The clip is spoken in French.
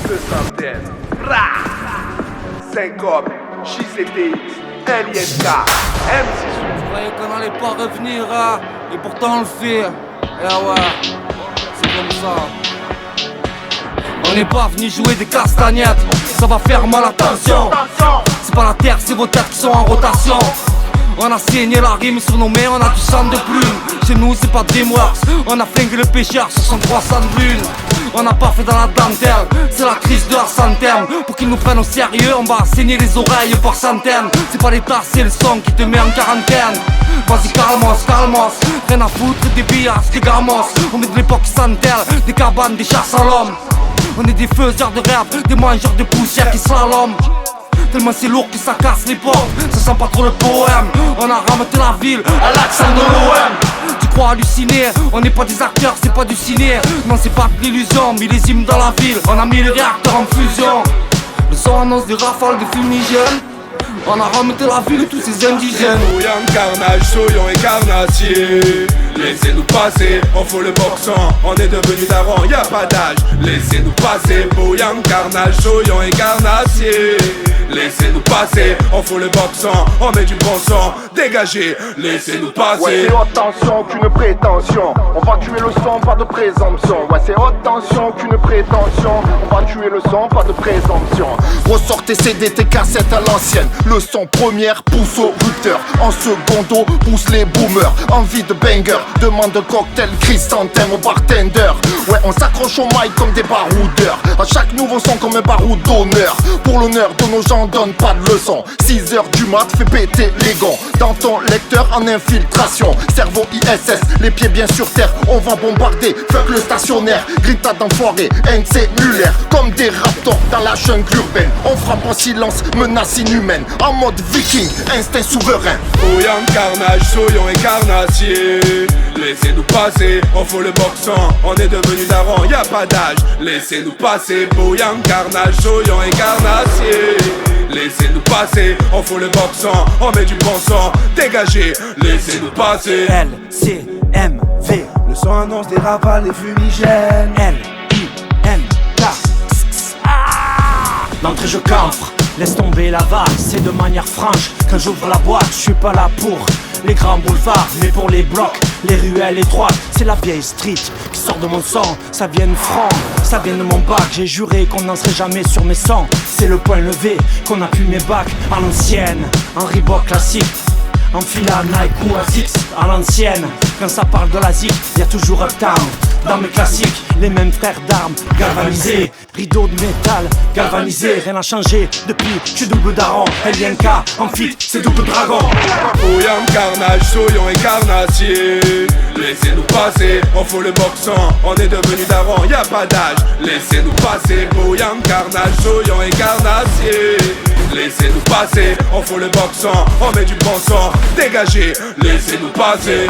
de centaines. Syncope, JCTX, LISK, MC. Je croyais qu'on allait pas revenir, hein, et pourtant on le fait. Eh ouais, c'est comme ça. On n'est pas venu jouer des castagnettes, ça va faire mal, attention. C'est pas la terre, c'est vos têtes qui sont en rotation. On a saigné la rime sur nos mains, on a du sang de plume. Chez nous c'est pas Dreamworks, on a flingué le pêcheur sur son 300 de lune. On n'a pas fait dans la dentelle, c'est la crise de la centaine. Pour qu'ils nous prennent au sérieux, on va saigner les oreilles par centaines. C'est pas l'état, c'est le son qui te met en quarantaine. Vas-y calmos, calmos, rien à foutre des billards, des gamos. On est de l'époque centelle, des cabanes, des chasses à l'homme. On est des faiseurs de rêve, des mangeurs de poussière qui slalom. Tellement c'est lourd que ça casse les portes, ça sent pas trop le poème. On a rameuté la ville à l'accent de l'OM. Tu crois halluciner, on n'est pas des acteurs, c'est pas du ciné. Non c'est pas de l'illusion, millésime dans la ville. On a mis les réacteurs en fusion. Le son annonce des rafales de fumigènes. On a rameuté la ville de tous ces indigènes. Bouillant, carnage, soyons et carnassiers. Laissez-nous passer, on fout le boxon. On est devenus darons, y'a pas d'âge. Laissez-nous passer, bouillant, carnage, soyons et carnassiers. Laissez-nous passer, on fout le boxon, on met du bon son, dégagez, laissez-nous passer. Ouais c'est haute tension qu'une prétention, on va tuer le son, pas de présomption. Ouais c'est haute tension qu'une prétention, on va tuer le son, pas de présomption. Ressortez CD, tes cassettes à l'ancienne, le son première pousse au routeur, en secondo pousse les boomers. Envie de banger, demande de cocktail, chrysanthème au bartender. Ouais on s'accroche au mic comme des baroudeurs, à chaque nouveau son comme un baroud d'honneur. Pour l'honneur de nos gens on donne pas de leçon. 6h du mat, fais péter les gonds. Dans ton lecteur en infiltration. Cerveau ISS, les pieds bien sur terre. On va bombarder, fuck le stationnaire. Grita d'enfoiré, NC Muller. Comme des raptors dans la jungle urbaine. On frappe en silence, menace inhumaine. En mode viking, instinct souverain. Bouillant, carnage, soyons et carnassiers. Laissez-nous passer, on fout le boxon. On est devenus darons, y'a pas d'âge. Laissez-nous passer, bouillant, carnage, soyons et carnassiers. Laissez-nous passer, on fout le boxon, on met du bon son, dégagez, laissez-nous passer. LCMV, le son annonce des rafales et fumigènes. LINK. L'entrée je camfre, laisse tomber la vague, c'est de manière franche. Quand j'ouvre la boîte, je suis pas là pour les grands boulevards, mais pour les blocs, les ruelles étroites. C'est la vieille street qui sort de mon sang, ça vient de franc, ça vient de mon bac. J'ai juré qu'on n'en serait jamais sur mes sangs. C'est le point levé qu'on a pu mes bacs. À l'ancienne, en Reebok classique, en fila Nike ou Asics. À l'ancienne, quand ça parle de la zik, y'a toujours Uptown. Dans mes classiques, les mêmes frères d'armes galvanisés, rideaux de métal galvanisés. Rien n'a changé depuis, je suis double daron. LINK, en fit, c'est double dragon. Bouillant, carnage, soyons et carnassiers. Laissez-nous passer, on fout le boxon. On est devenus darons, y'a pas d'âge. Laissez-nous passer, bouillant, carnage, soyons et carnassiers. Laissez-nous passer, on fout le boxon, on met du bon son, dégagez, laissez-nous passer.